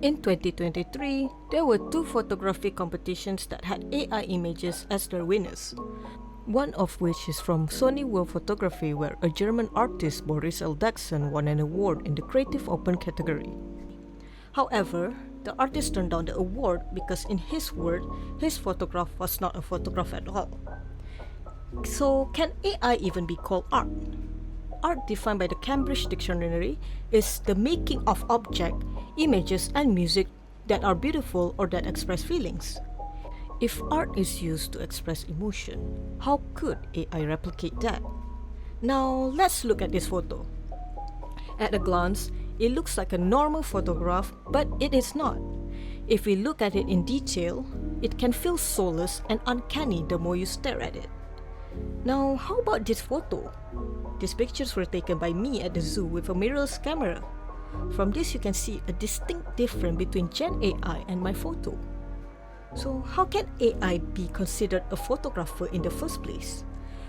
In 2023, there were two photography competitions that had AI images as their winners. One of which is from Sony World Photography, where a German artist, Boris Eldagsen, won an award in the Creative Open category. However, the artist turned down the award because in his word, his photograph was not a photograph at all. So, can AI even be called art? Art, defined by the Cambridge Dictionary, is the making of object, images, and music that are beautiful or that express feelings. If art is used to express emotion, how could AI replicate that? Now, let's look at this photo. At a glance, it looks like a normal photograph, but it is not. If we look at it in detail, it can feel soulless and uncanny the more you stare at it. Now, how about this photo? These pictures were taken by me at the zoo with a mirrorless camera. From this, you can see a distinct difference between Gen AI and my photo. So, how can AI be considered a photographer in the first place?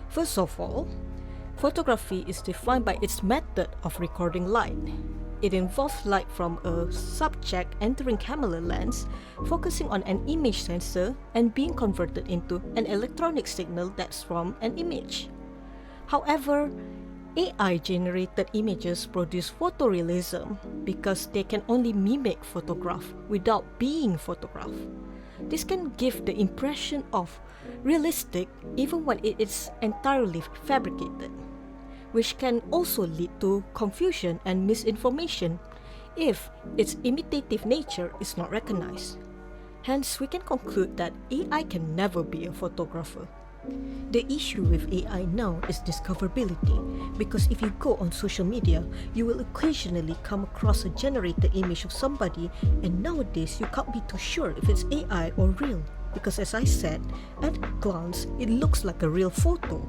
First of all, photography is defined by its method of recording light. It involves light from a subject entering camera lens, focusing on an image sensor, and being converted into an electronic signal that's from an image. However, AI-generated images produce photorealism because they can only mimic photograph without being photographed. This can give the impression of realistic even when it is entirely fabricated, which can also lead to confusion and misinformation if its imitative nature is not recognized. Hence, we can conclude that AI can never be a photographer. The issue with AI now is discoverability, because if you go on social media, you will occasionally come across a generated image of somebody, and nowadays you can't be too sure if it's AI or real, because as I said, at a glance, it looks like a real photo.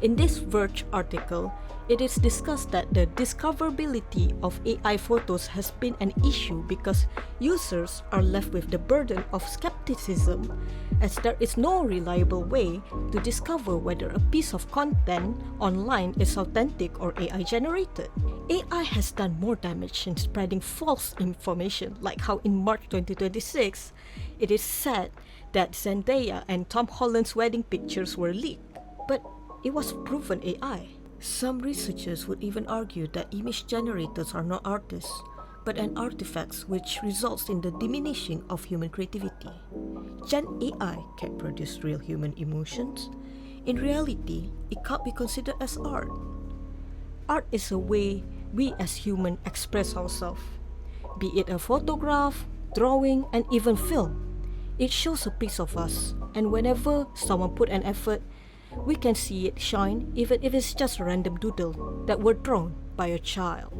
In this Verge article, it is discussed that the discoverability of AI photos has been an issue because users are left with the burden of skepticism, as there is no reliable way to discover whether a piece of content online is authentic or AI generated. AI has done more damage in spreading false information, like how in March 2026, it is said that Zendaya and Tom Holland's wedding pictures were leaked, but it was proven AI. Some researchers would even argue that image generators are not artists, but an artifact which results in the diminishing of human creativity. Gen AI can produce real human emotions. In reality, it can't be considered as art. Art is a way we as humans express ourselves, be it a photograph, drawing, and even film. It shows a piece of us, and whenever someone put an effort, we can see it shine even if it's just a random doodle that were drawn by a child.